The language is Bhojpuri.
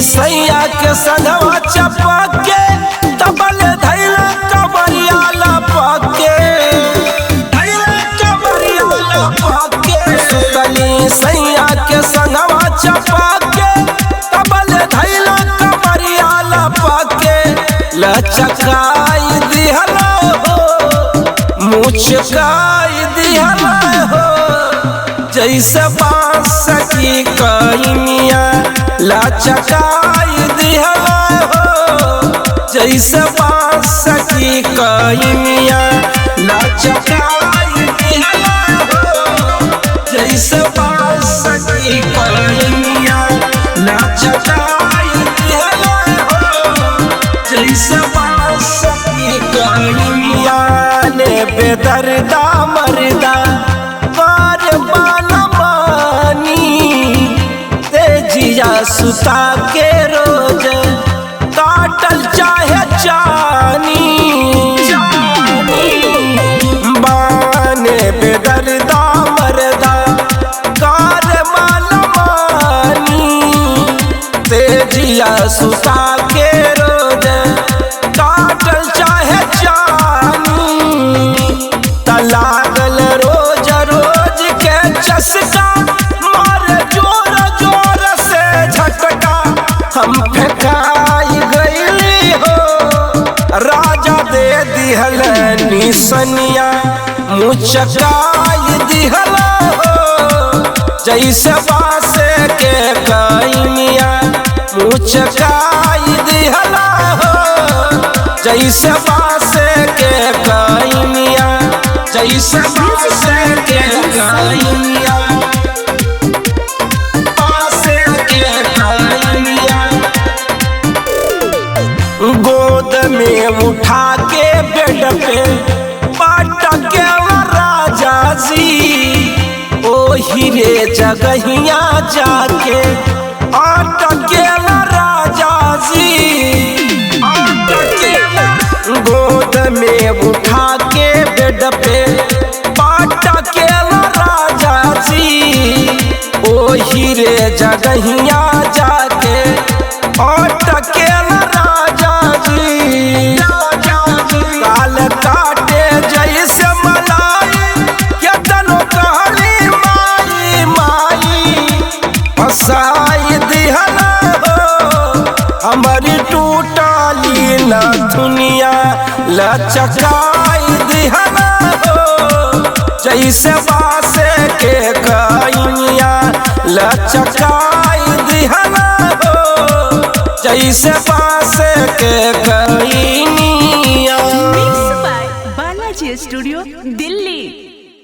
सैया के संगवा चपके तबल धैला कबरिया लपके सुतली सैया के संगवा चपके तबल धैला कबरिया लपके लचकाई दिहला हो मुचकाई दिहला हो जैसे बांस की कहिनिया लचकाई दिहला हो जैसे बांस की कहिनिया लचकाई दिहला हो जैसे बांस की कहिनिया लचकाई दिहला हो जैसे बांस की कहिनिया ने बेदर्दा मर्दा जिया सुता के रोज काटल चाहे जानी बाने बेदर्दा मर्दा कार मानी जिया सुता के रोज काटल चाहे जानी तलागल रोज रोज के चस्का हम फेंकाई गईली हो राजा दे दिहल निसनिया मुचकाई दिहला हो जैसे बासे के कहिनिया मुचकाई दिहला हो जैसे बासे के कहिनिया जैसे बासे के कहिनिया गोद में उठा के बेड पे पटके राजा जी ओ हीरे जगहिया जाके अटके राजा जी गोद में उठा के बेड पे पटके राजा जी ओ हीरे जगहिया जाके अटके काल काटे जैसे मलाई केतनो कहली माई माई फसाई दिहला हो हमारी टूटली न दुनिया लचकाई दिहला हो जैसे बासे के कहिनिया लचकाई दिहला हो जैसे बासे के कहिनिया बालाजी स्टूडियो